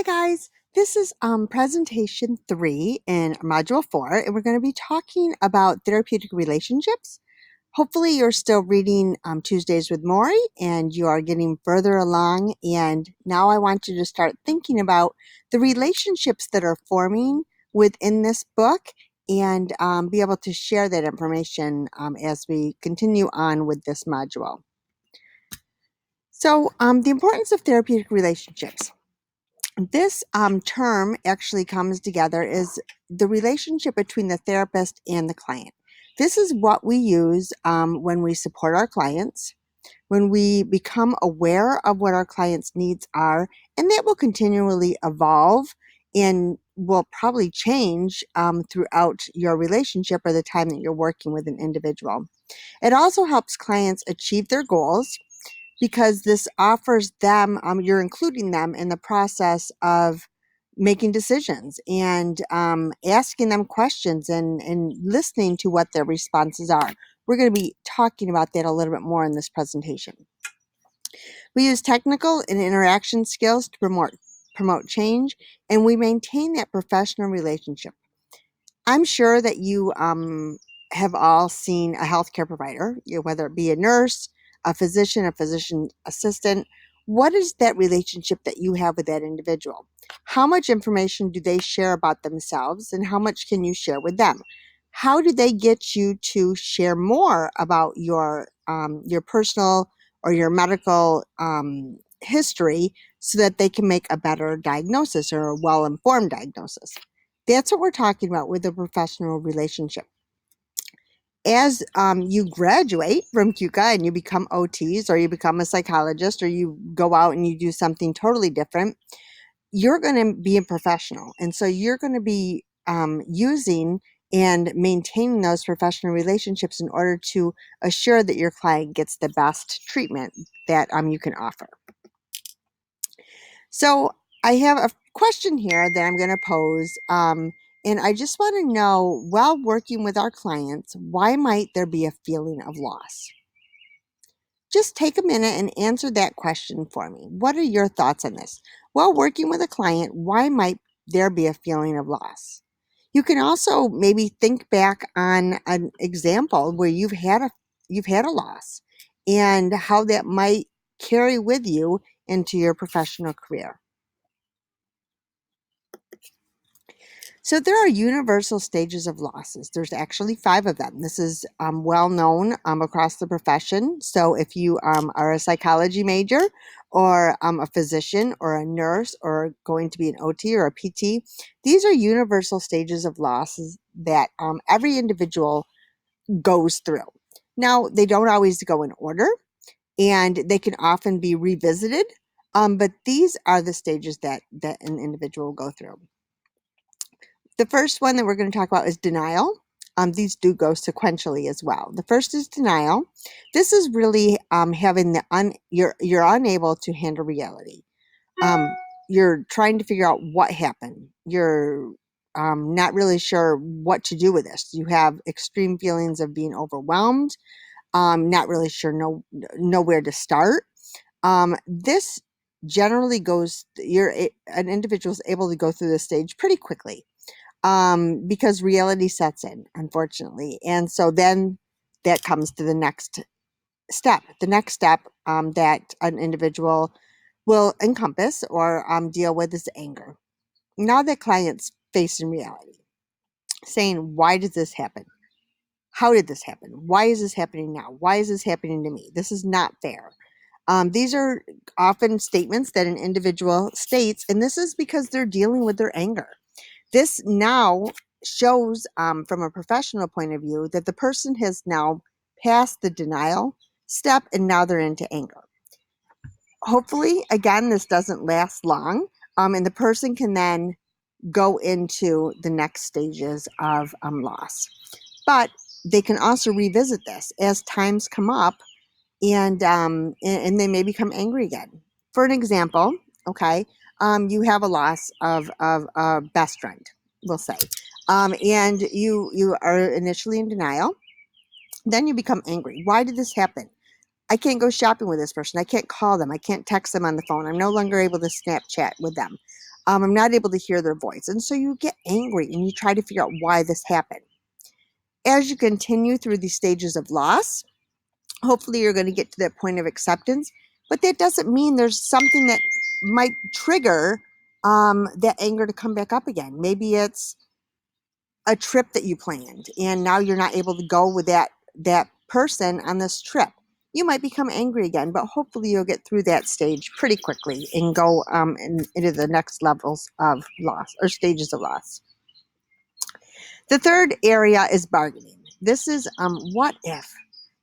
Hi guys, this is presentation 3 in module 4, and we're going to be talking about therapeutic relationships. Hopefully you're still reading Tuesdays with Maury and you are getting further along, and now I want you to start thinking about the relationships that are forming within this book and be able to share that information as we continue on with this module. So the importance of therapeutic relationships. This term actually comes together is the relationship between the therapist and the client. This is what we use when we support our clients, when we become aware of what our clients' needs are, and that will continually evolve and will probably change throughout your relationship or the time that you're working with an individual. It also helps clients achieve their goals because this offers them, you're including them in the process of making decisions and asking them questions and listening to what their responses are. We're going to be talking about that a little bit more in this presentation. We use technical and interaction skills to promote change, and we maintain that professional relationship. I'm sure that you have all seen a healthcare provider, whether it be a nurse, a physician assistant. What is that relationship that you have with that individual? How much information do they share about themselves, and how much can you share with them? How do they get you to share more about your personal or your medical history so that they can make a better diagnosis or a well-informed diagnosis? That's what we're talking about with a professional relationship. As you graduate from QCA and you become OTs or you become a psychologist or you go out and you do something totally different, you're going to be a professional. And so you're going to be using and maintaining those professional relationships in order to assure that your client gets the best treatment that you can offer. So I have a question here that I'm going to pose. And I just want to know, while working with our clients, why might there be a feeling of loss? Just take a minute and answer that question for me. What are your thoughts on this? While working with a client, why might there be a feeling of loss? You can also maybe think back on an example where you've had a loss and how that might carry with you into your professional career. So there are universal stages of losses. There's actually 5 of them. This is well known across the profession. So if you are a psychology major or a physician or a nurse or going to be an OT or a PT, these are universal stages of losses that every individual goes through. Now, they don't always go in order and they can often be revisited, but these are the stages that an individual will go through. The first one that we're going to talk about is denial. These do go sequentially as well. The first is denial. This is really having you're unable to handle reality. You're trying to figure out what happened. You're not really sure what to do with this. You have extreme feelings of being overwhelmed. Not really sure know where to start. This generally goes. An individual is able to go through this stage pretty quickly because reality sets in, unfortunately. And so then that comes to the next step. The next step that an individual will encompass or deal with is anger. Now that client's facing reality, saying, why did this happen? How did this happen? Why is this happening now? Why is this happening to me? This is not fair. These are often statements that an individual states, and this is because they're dealing with their anger. This now shows from a professional point of view that the person has now passed the denial step and now they're into anger. Hopefully, again, this doesn't last long, and the person can then go into the next stages of loss. But they can also revisit this as times come up and they may become angry again. For an example, okay, you have a loss of a best friend, we'll say, and you are initially in denial. Then you become angry. Why did this happen? I can't go shopping with this person. I can't call them. I can't text them on the phone. I'm no longer able to Snapchat with them. I'm not able to hear their voice. And so you get angry and you try to figure out why this happened. As you continue through these stages of loss, hopefully you're going to get to that point of acceptance, but that doesn't mean there's something that might trigger that anger to come back up again. Maybe it's a trip that you planned and now you're not able to go with that person on this trip. You might become angry again, but hopefully you'll get through that stage pretty quickly and go into the next levels of loss or stages of loss. The third area is bargaining. This is what if?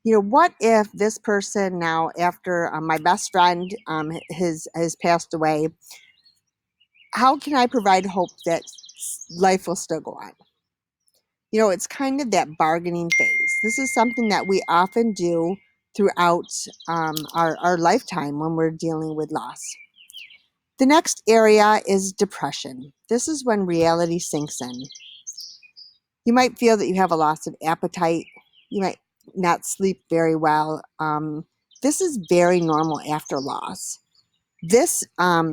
What if this person now, after my best friend has passed away, how can I provide hope that life will still go on? It's kind of that bargaining phase. This is something that we often do throughout our lifetime when we're dealing with loss. The next area is depression. This is when reality sinks in. You might feel that you have a loss of appetite. You might not sleep very well. This is very normal after loss. This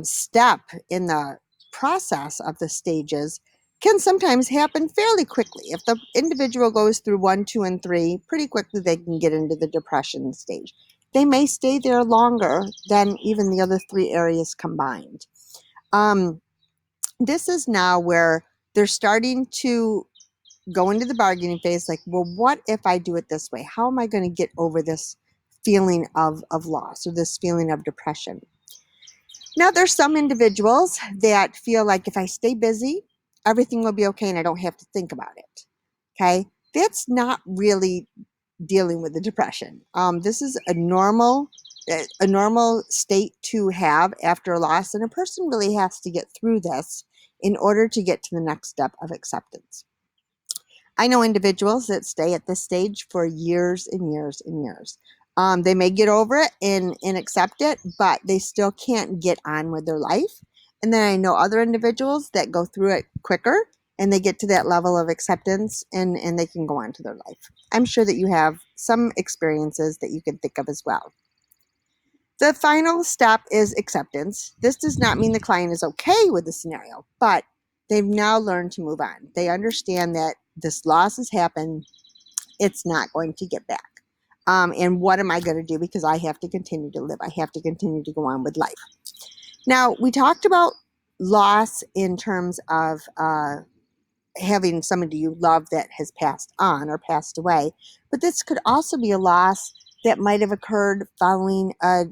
step in the process of the stages can sometimes happen fairly quickly. If the individual goes through 1, 2, and 3, pretty quickly they can get into the depression stage. They may stay there longer than even the other 3 areas combined. This is now where they're starting to go into the bargaining phase, like, well, what if I do it this way? How am I going to get over this feeling of loss or this feeling of depression? Now, there's some individuals that feel like if I stay busy, everything will be okay and I don't have to think about it. Okay. That's not really dealing with the depression. This is a normal state to have after a loss, and a person really has to get through this in order to get to the next step of acceptance. I know individuals that stay at this stage for years and years and years. They may get over it and accept it, but they still can't get on with their life. And then I know other individuals that go through it quicker and they get to that level of acceptance and they can go on to their life. I'm sure that you have some experiences that you can think of as well. The final step is acceptance. This does not mean the client is okay with the scenario, but they've now learned to move on. They understand that this loss has happened. It's not going to get back. And what am I going to do? Because I have to continue to live. I have to continue to go on with life. Now, we talked about loss in terms of having somebody you love that has passed on or passed away, but this could also be a loss that might have occurred following a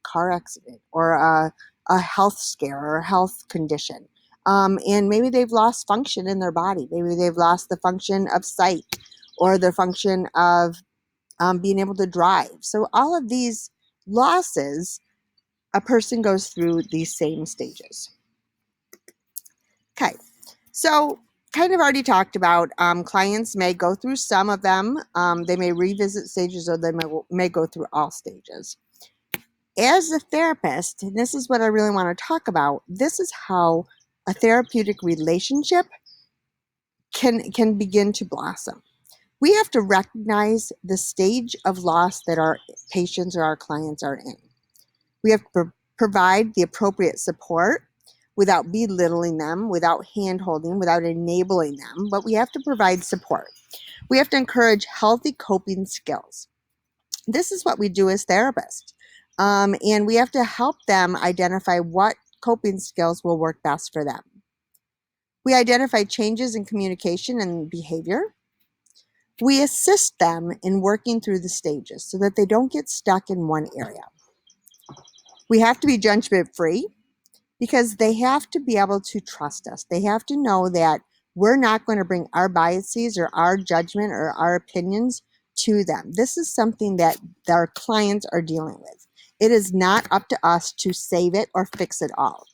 car accident or a health scare or a health condition. And maybe they've lost function in their body. Maybe they've lost the function of sight or the function of being able to drive. So all of these losses, a person goes through these same stages. Okay, so kind of already talked about clients may go through some of them. They may revisit stages or they may go through all stages. As a therapist, and this is what I really want to talk about, this is how a therapeutic relationship can begin to blossom. We have to recognize the stage of loss that our patients or our clients are in. We have to provide the appropriate support without belittling them, without hand-holding, without enabling them, but we have to provide support. We have to encourage healthy coping skills. This is what we do as therapists. And we have to help them identify what coping skills will work best for them. We identify changes in communication and behavior. We assist them in working through the stages so that they don't get stuck in one area. We have to be judgment free because they have to be able to trust us. They have to know that we're not going to bring our biases or our judgment or our opinions to them. This is something that our clients are dealing with. It is not up to us to save it or fix it all.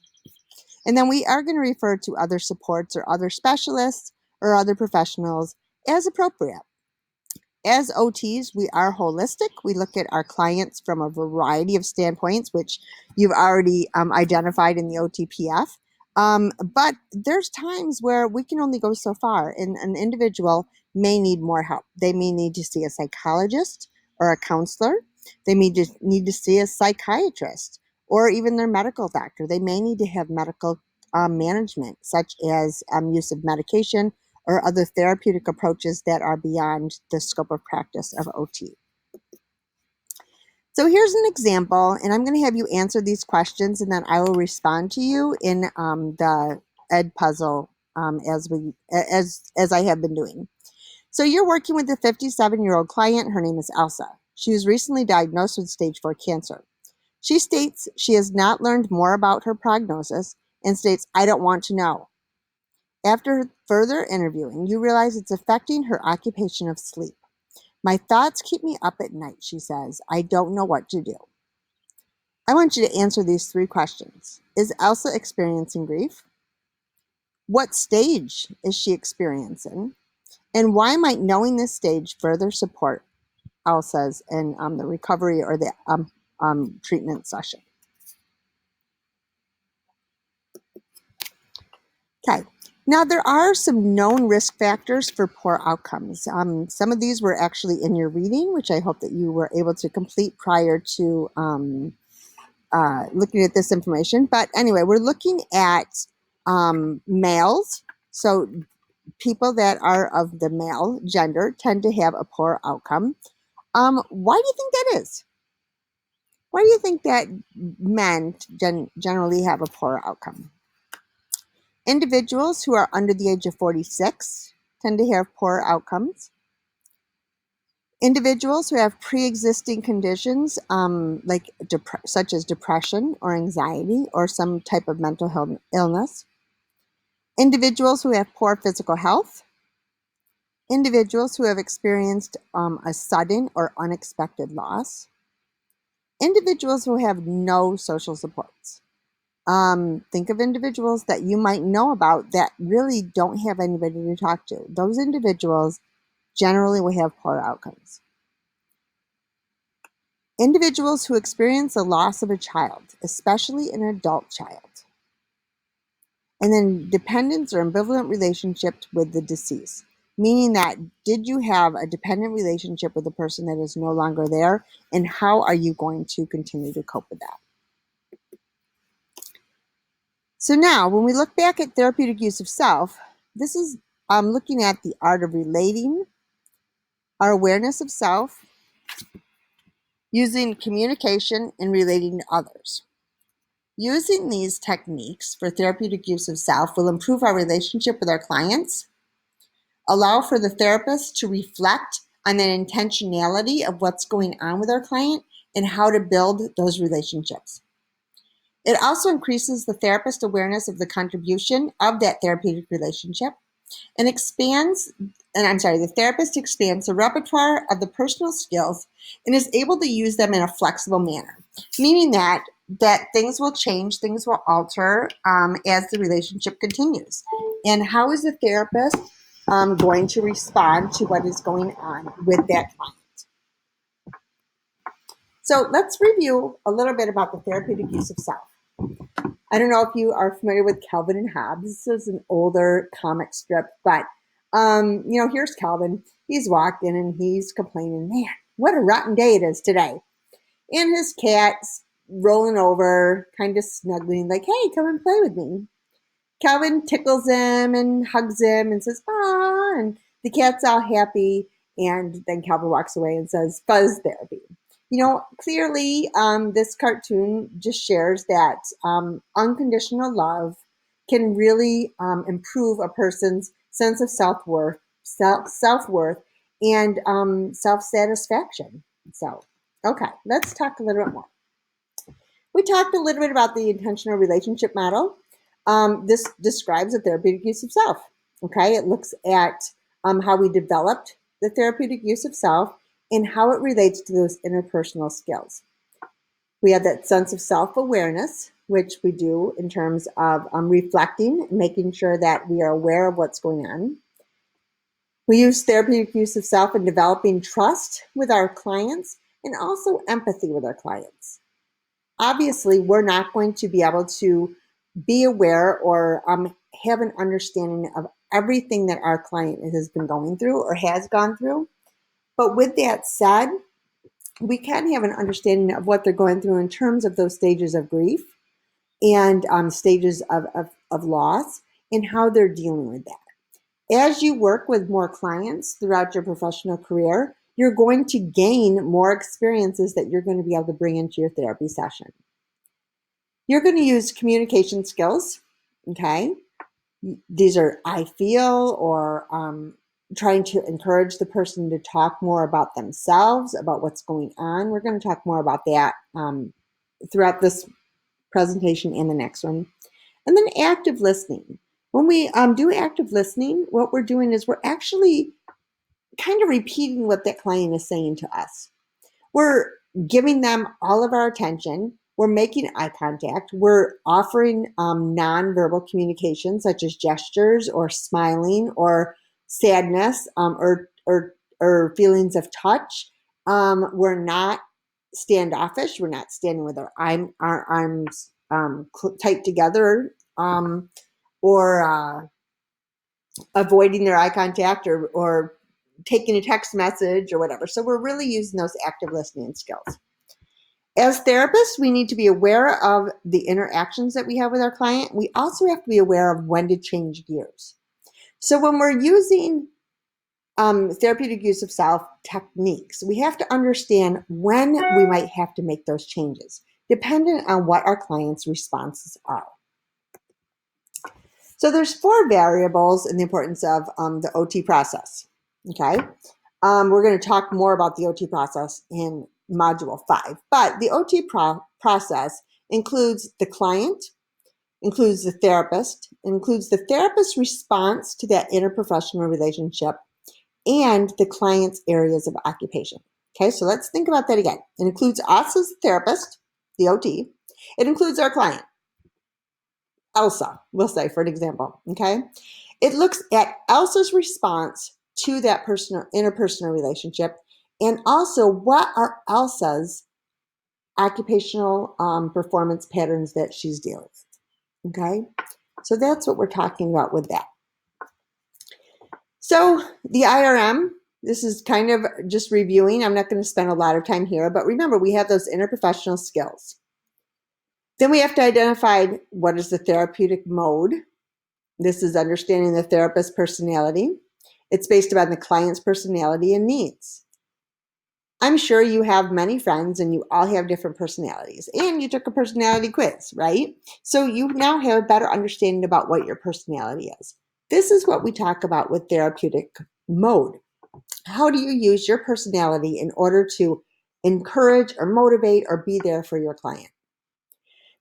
And then we are going to refer to other supports or other specialists or other professionals as appropriate. As OTs, we are holistic. We look at our clients from a variety of standpoints, which you've already identified in the OTPF. But there's times where we can only go so far, and an individual may need more help. They may need to see a psychologist or a counselor. They may need to see a psychiatrist or even their medical doctor. They may need to have medical management, such as use of medication or other therapeutic approaches that are beyond the scope of practice of OT. So here's an example, and I'm going to have you answer these questions, and then I will respond to you in the Ed puzzle as I have been doing. So you're working with a 57-year-old client. Her name is Elsa. She was recently diagnosed with stage 4 cancer. She states she has not learned more about her prognosis and states, "I don't want to know." After further interviewing, you realize it's affecting her occupation of sleep. "My thoughts keep me up at night," she says. "I don't know what to do." I want you to answer these 3 questions. Is Elsa experiencing grief? What stage is she experiencing? And why might knowing this stage further support Elsa's in the recovery or the treatment session? Okay. Now, there are some known risk factors for poor outcomes. Some of these were actually in your reading, which I hope that you were able to complete prior to looking at this information. But anyway, we're looking at males. So people that are of the male gender tend to have a poor outcome. Why do you think that is? Why do you think that men generally have a poor outcome? Individuals who are under the age of 46 tend to have poor outcomes. Individuals who have pre-existing conditions such as depression or anxiety or some type of mental illness. Individuals who have poor physical health. Individuals who have experienced a sudden or unexpected loss. Individuals who have no social supports. Think of individuals that you might know about that really don't have anybody to talk to. Those individuals generally will have poor outcomes. Individuals who experience the loss of a child, especially an adult child. And then dependence or ambivalent relationships with the deceased, meaning that did you have a dependent relationship with a person that is no longer there, and how are you going to continue to cope with that? So now, when we look back at therapeutic use of self, this is looking at the art of relating, our awareness of self, using communication and relating to others. Using these techniques for therapeutic use of self will improve our relationship with our clients, allow for the therapist to reflect on the intentionality of what's going on with our client and how to build those relationships. It also increases the therapist's awareness of the contribution of that therapeutic relationship and the therapist expands the repertoire of the personal skills and is able to use them in a flexible manner, meaning that things will change, things will alter as the relationship continues. And how is the therapist going to respond to what is going on with that client? So let's review a little bit about the therapeutic use of self. I don't know if you are familiar with Calvin and Hobbes. This is an older comic strip, but here's Calvin. He's walked in and he's complaining, "Man, what a rotten day it is today." And his cat's rolling over, kind of snuggling, like, "Hey, come and play with me." Calvin tickles him and hugs him and says, "Ah," and the cat's all happy. And then Calvin walks away and says, "Fuzz therapy." Clearly, this cartoon just shares that unconditional love can really improve a person's sense of self-worth and self-satisfaction. So, okay, let's talk a little bit more. We talked a little bit about the intentional relationship model. This describes the therapeutic use of self. Okay, it looks at how we developed the therapeutic use of self and how it relates to those interpersonal skills. We have that sense of self-awareness, which we do in terms of reflecting, making sure that we are aware of what's going on. We use therapeutic use of self in developing trust with our clients and also empathy with our clients. Obviously, we're not going to be able to be aware or have an understanding of everything that our client has been going through or has gone through. But with that said, we can have an understanding of what they're going through in terms of those stages of grief and stages of of loss and how they're dealing with that. As you work with more clients throughout your professional career, you're going to gain more experiences that you're going to be able to bring into your therapy session. You're going to use communication skills, okay? These are I feel, or trying to encourage the person to talk more about themselves, about what's going on. We're going to talk more about that throughout this presentation and the next one. And then active listening. When we do active listening, what we're doing is we're actually kind of repeating what that client is saying to us. We're giving them all of our attention. We're making eye contact. We're offering nonverbal communication, such as gestures or smiling or sadness or feelings of touch. We're not standoffish. We're not standing with our arms tight together or avoiding their eye contact or taking a text message or whatever. So we're really using those active listening skills. As therapists, we need to be aware of the interactions that we have with our client. We also have to be aware of when to change gears. So when we're using therapeutic use of self techniques, we have to understand when we might have to make those changes, dependent on what our client's responses are. So there's 4 variables in the importance of the OT process, okay? We're going to talk more about the OT process in Module 5, but the OT process includes the client, includes the therapist, includes the therapist's response to that interprofessional relationship, and the client's areas of occupation. Okay, so let's think about that again. It includes us as the therapist, the OT. It includes our client, Elsa, we'll say for an example, okay? It looks at Elsa's response to that interpersonal relationship, and also what are Elsa's occupational performance patterns that she's dealing with, okay? So that's what we're talking about with that. So the IRM, this is kind of just reviewing. I'm not going to spend a lot of time here, but remember, we have those interprofessional skills. Then we have to identify what is the therapeutic mode. This is understanding the therapist's personality. It's based upon the client's personality and needs. I'm sure you have many friends and you all have different personalities, and you took a personality quiz, right? So you now have a better understanding about what your personality is. This is what we talk about with therapeutic mode. How do you use your personality in order to encourage or motivate or be there for your client?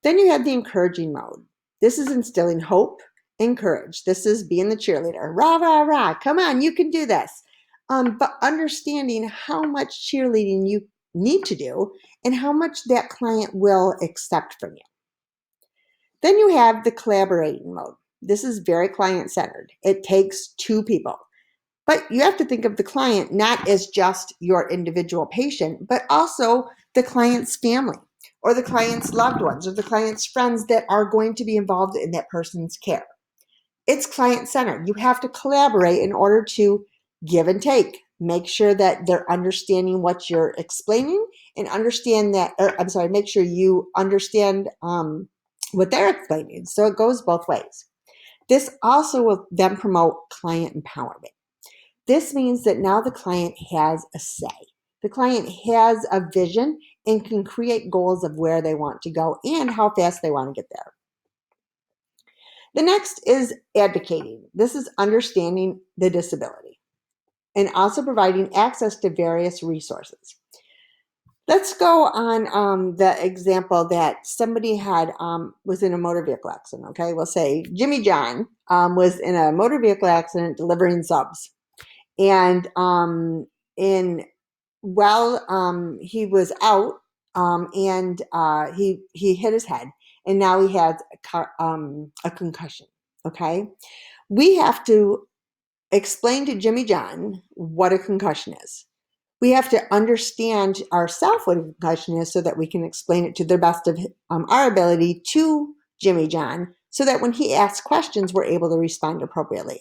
Then you have the encouraging mode. This is instilling hope and courage. This is being the cheerleader. Rah, rah, rah. Come on, you can do this. But understanding how much cheerleading you need to do and how much that client will accept from you. Then you have the collaborating mode. This is very client-centered. It takes 2 people. But you have to think of the client not as just your individual patient, but also the client's family or the client's loved ones or the client's friends that are going to be involved in that person's care. It's client-centered. You have to collaborate in order to give and take. Make sure that they're understanding what you're explaining and understand that, make sure you understand what they're explaining. So it goes both ways. This also will then promote client empowerment. This means that now the client has a say. The client has a vision and can create goals of where they want to go and how fast they want to get there. The next is advocating. This is understanding the disability and also providing access to various resources. Let's go on the example that somebody had was in a motor vehicle accident. Okay, we'll say Jimmy John was in a motor vehicle accident delivering subs, and he was out and he hit his head, and now he has a concussion. Okay, we have to explain to Jimmy John what a concussion is. We have to understand ourselves what a concussion is so that we can explain it to the best of our ability to Jimmy John so that when he asks questions, we're able to respond appropriately.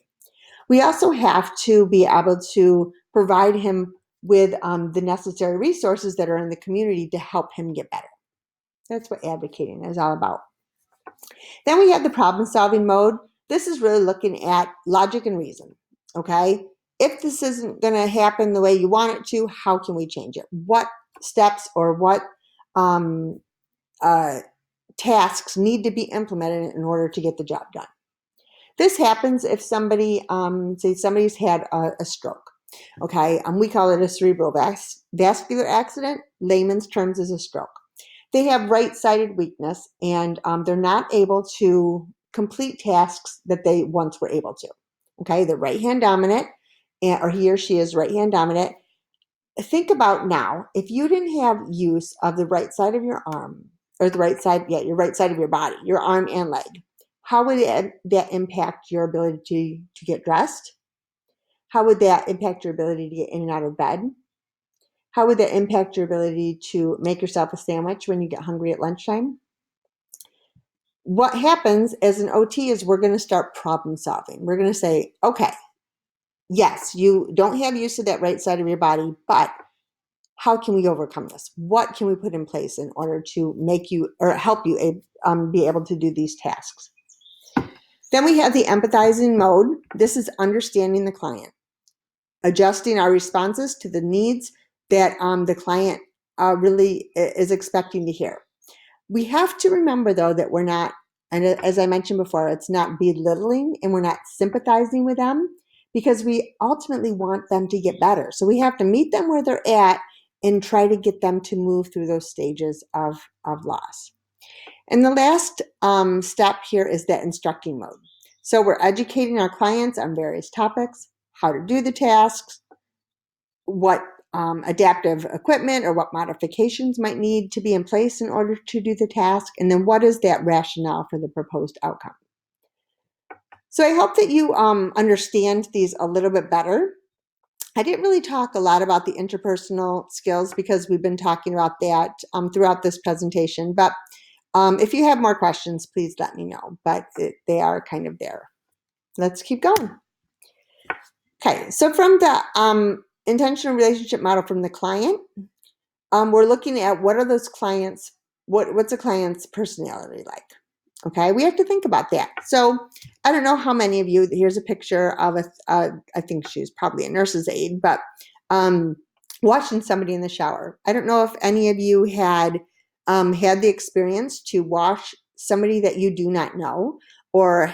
We also have to be able to provide him with the necessary resources that are in the community to help him get better. That's what advocating is all about. Then we have the problem solving mode. This is really looking at logic and reason. Okay. If this isn't going to happen the way you want it to, how can we change it? What steps or what um, tasks need to be implemented in order to get the job done? This happens if somebody, say somebody's had a stroke. Okay. We call it a cerebral vascular accident. Layman's terms is a stroke. They have right-sided weakness, and they're not able to complete tasks that they once were able to. Okay, they're right-hand dominant, or he or she is right-hand dominant. Think about now, if you didn't have use of the right side of your arm, or the right side, your right side of your body, your arm and leg, how would that impact your ability to get dressed? How would that impact your ability to get in and out of bed? How would that impact your ability to make yourself a sandwich when you get hungry at lunchtime? What happens as an OT is we're going to start problem solving. We're going to say, okay, yes, you don't have use of that right side of your body, but how can we overcome this? What can we put in place in order to make you or help you be able to do these tasks? Then we have the empathizing mode. This is understanding the client, adjusting our responses to the needs that the client really is expecting to hear. We have to remember, though, that we're not, and as I mentioned before, it's not belittling and we're not sympathizing with them because we ultimately want them to get better. So we have to meet them where they're at and try to get them to move through those stages of loss. And the last step here is that instructing mode. So we're educating our clients on various topics, how to do the tasks, what adaptive equipment or what modifications might need to be in place in order to do the task, and then what is that rationale for the proposed outcome. So I hope that you understand these a little bit better. I didn't really talk a lot about the interpersonal skills because we've been talking about that throughout this presentation, but if you have more questions, please let me know, but they are kind of there. Let's keep going. Okay, so from the intentional relationship model from the client, we're looking at what are those clients, what's a client's personality like? Okay, we have to think about that. So I don't know how many of you, here's a picture of I think she's probably a nurse's aide, but watching somebody in the shower. I don't know if any of you had had the experience to watch somebody that you do not know, or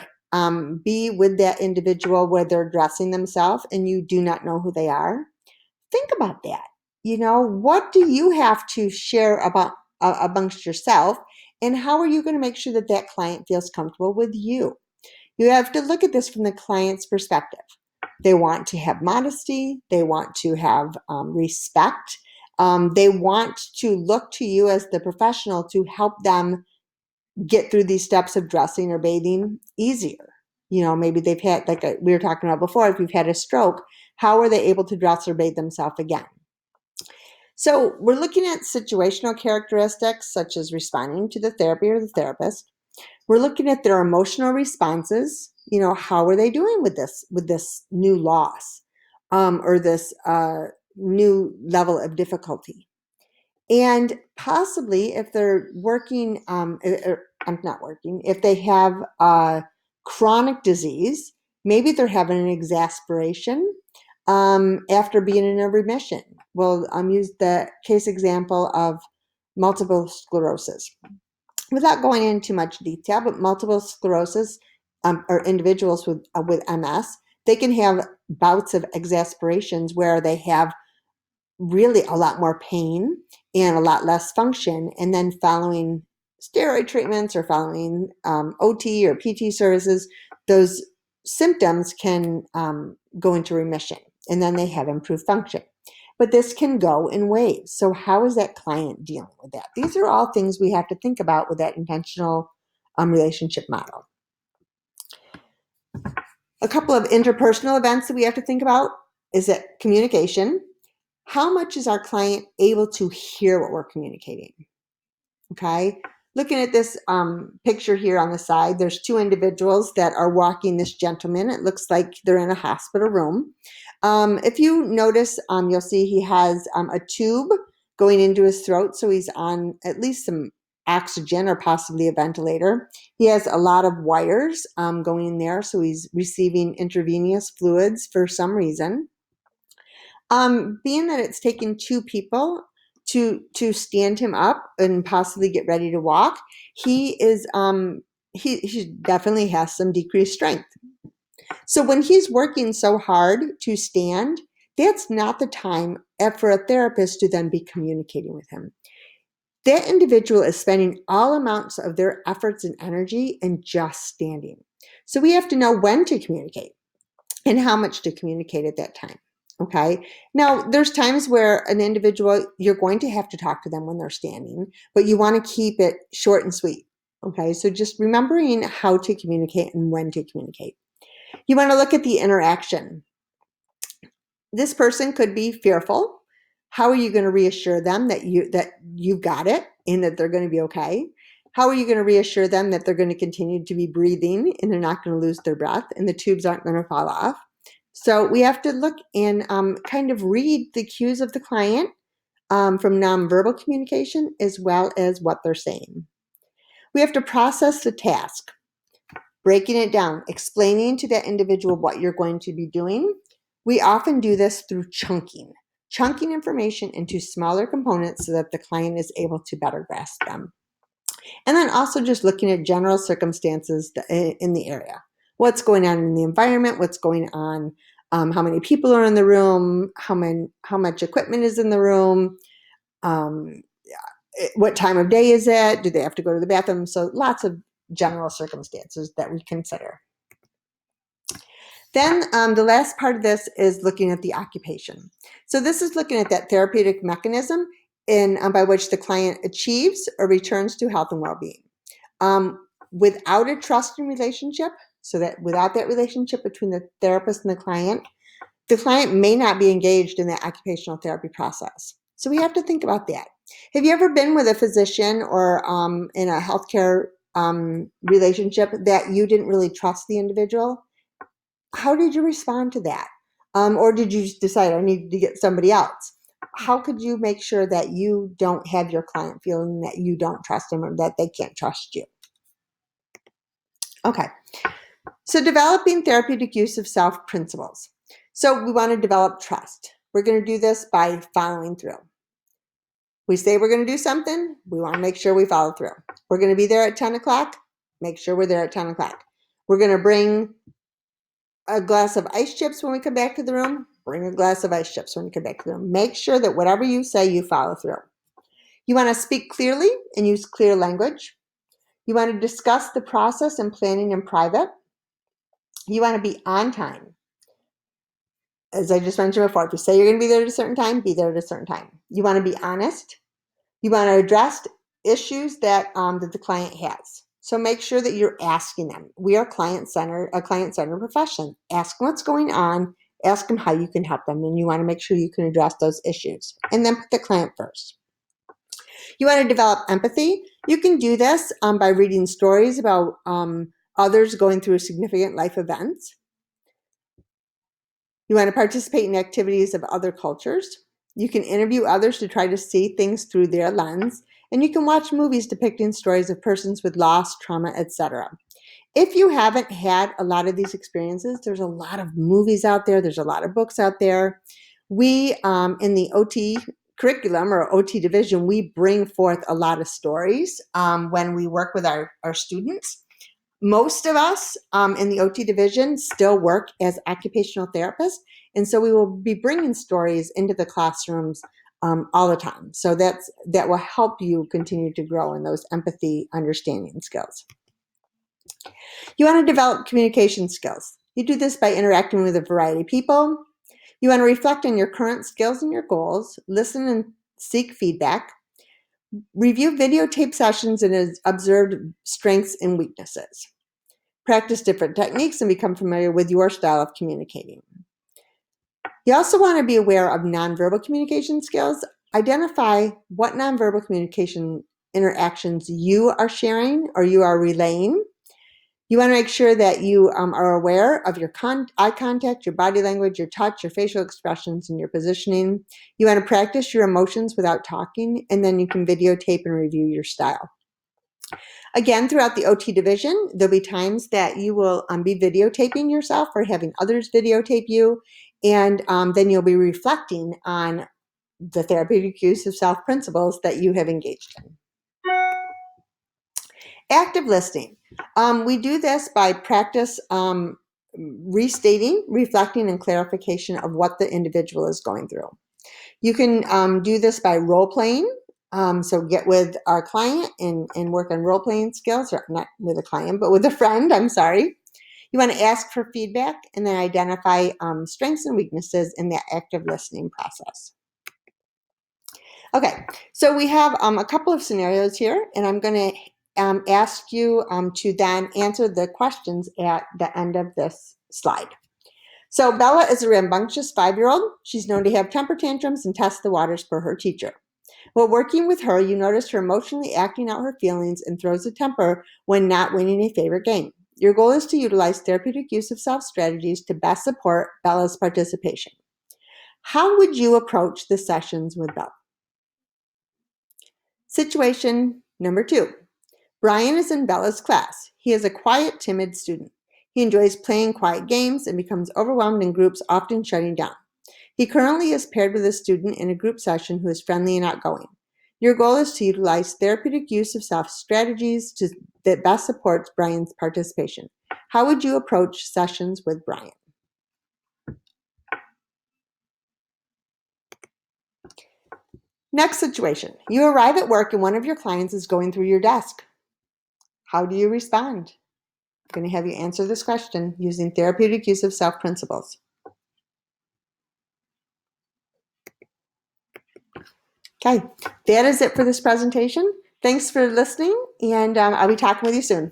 be with that individual where they're dressing themselves and you do not know who they are. Think about that. You know, what do you have to share about amongst yourself, and how are you going to make sure that that client feels comfortable with you? You have to look at this from the client's perspective. They want to have modesty. They want to have respect. They want to look to you as the professional to help them get through these steps of dressing or bathing easier. You know, maybe they've had, like we were talking about before, if you've had a stroke, how are they able to dress or bathe themselves again? So we're looking at situational characteristics such as responding to the therapy or the therapist. We're looking at their emotional responses. You know, how are they doing with this new loss or this new level of difficulty? And possibly if they're working, I'm not working, if they have chronic disease, maybe they're having an exasperation after being in a remission. Well, use the case example of multiple sclerosis. Without going into much detail, but multiple sclerosis or individuals with MS, they can have bouts of exasperations where they have really a lot more pain and a lot less function, and then following steroid treatments or following OT or PT services, those symptoms can go into remission, and then they have improved function. But this can go in waves. So how is that client dealing with that? These are all things we have to think about with that intentional relationship model. A couple of interpersonal events that we have to think about is that communication. How much is our client able to hear what we're communicating? Okay, looking at this picture here on the side, there's two individuals that are walking this gentleman. It looks like they're in a hospital room. If you notice, you'll see he has a tube going into his throat, so he's on at least some oxygen or possibly a ventilator. He has a lot of wires going in there, so he's receiving intravenous fluids for some reason. Being that it's taken two people to stand him up and possibly get ready to walk, he is he definitely has some decreased strength. So when he's working so hard to stand, that's not the time for a therapist to then be communicating with him. That individual is spending all amounts of their efforts and energy in just standing. So we have to know when to communicate and how much to communicate at that time. Okay. Now, there's times where an individual, you're going to have to talk to them when they're standing, but you want to keep it short and sweet. Okay. So just remembering how to communicate and when to communicate. You want to look at the interaction. This person could be fearful. How are you going to reassure them that you got it and that they're going to be okay? How are you going to reassure them that they're going to continue to be breathing and they're not going to lose their breath and the tubes aren't going to fall off? So we have to look and kind of read the cues of the client from nonverbal communication as well as what they're saying. We have to process the task, breaking it down, explaining to that individual what you're going to be doing. We often do this through chunking information into smaller components so that the client is able to better grasp them. And then also just looking at general circumstances in the area. What's going on in the environment, what's going on, how many people are in the room, how much equipment is in the room, what time of day is it, do they have to go to the bathroom? So lots of general circumstances that we consider. Then the last part of this is looking at the occupation. So this is looking at that therapeutic mechanism by which the client achieves or returns to health and well-being. Without a trusting relationship, so that without that relationship between the therapist and the client may not be engaged in the occupational therapy process. So we have to think about that. Have you ever been with a physician or in a healthcare relationship that you didn't really trust the individual? How did you respond to that? Or did you just decide I need to get somebody else? How could you make sure that you don't have your client feeling that you don't trust them or that they can't trust you? Okay. So developing therapeutic use of self principles. So we want to develop trust. We're going to do this by following through. We say we're going to do something, we want to make sure we follow through. We're going to be there at 10 o'clock, make sure we're there at 10 o'clock. We're going to bring a glass of ice chips when we come back to the room, bring a glass of ice chips when you come back to the room. Make sure that whatever you say, you follow through. You want to speak clearly and use clear language. You want to discuss the process and planning in private. You want to be on time. As I just mentioned before, if you say you're going to be there at a certain time, be there at a certain time. You want to be honest. You want to address issues that the client has. So make sure that you're asking them. We are a client-centered profession. Ask them what's going on. Ask them how you can help them. And you want to make sure you can address those issues. And then put the client first. You want to develop empathy. You can do this by reading stories about others going through significant life events. You want to participate in activities of other cultures. You can interview others to try to see things through their lens. And you can watch movies depicting stories of persons with loss, trauma, etc. If you haven't had a lot of these experiences, there's a lot of movies out there. There's a lot of books out there. We, in the OT curriculum or OT division, we bring forth a lot of stories when we work with our students. Most of us in the OT division still work as occupational therapists, and so we will be bringing stories into the classrooms all the time. So that will help you continue to grow in those empathy, understanding skills. You want to develop communication skills. You do this by interacting with a variety of people. You want to reflect on your current skills and your goals, listen and seek feedback, review videotape sessions and observe strengths and weaknesses. Practice different techniques and become familiar with your style of communicating. You also want to be aware of nonverbal communication skills. Identify what nonverbal communication interactions you are sharing or you are relaying. You want to make sure that you are aware of your eye contact, your body language, your touch, your facial expressions, and your positioning. You want to practice your emotions without talking, and then you can videotape and review your style. Again, throughout the OT division, there'll be times that you will be videotaping yourself or having others videotape you, and then you'll be reflecting on the therapeutic use of self principles that you have engaged in. Active listening. We do this by practice restating, reflecting, and clarification of what the individual is going through. You can do this by role playing. So get with our client and work on role playing skills, or not with a client, but with a friend. I'm sorry. You want to ask for feedback and then identify strengths and weaknesses in that active listening process. Okay, so we have a couple of scenarios here, and I'm going to ask you to then answer the questions at the end of this slide. So Bella is a rambunctious 5-year-old. She's known to have temper tantrums and test the waters per her teacher. While working with her, you notice her emotionally acting out her feelings and throws a temper when not winning a favorite game. Your goal is to utilize therapeutic use of self strategies to best support Bella's participation. How would you approach the sessions with Bella? Situation number 2. Brian is in Bella's class. He is a quiet, timid student. He enjoys playing quiet games and becomes overwhelmed in groups, often shutting down. He currently is paired with a student in a group session who is friendly and outgoing. Your goal is to utilize therapeutic use of self strategies that best supports Brian's participation. How would you approach sessions with Brian? Next situation. You arrive at work and one of your clients is going through your desk. How do you respond? I'm going to have you answer this question using therapeutic use of self principles. Okay, that is it for this presentation. Thanks for listening, and I'll be talking with you soon.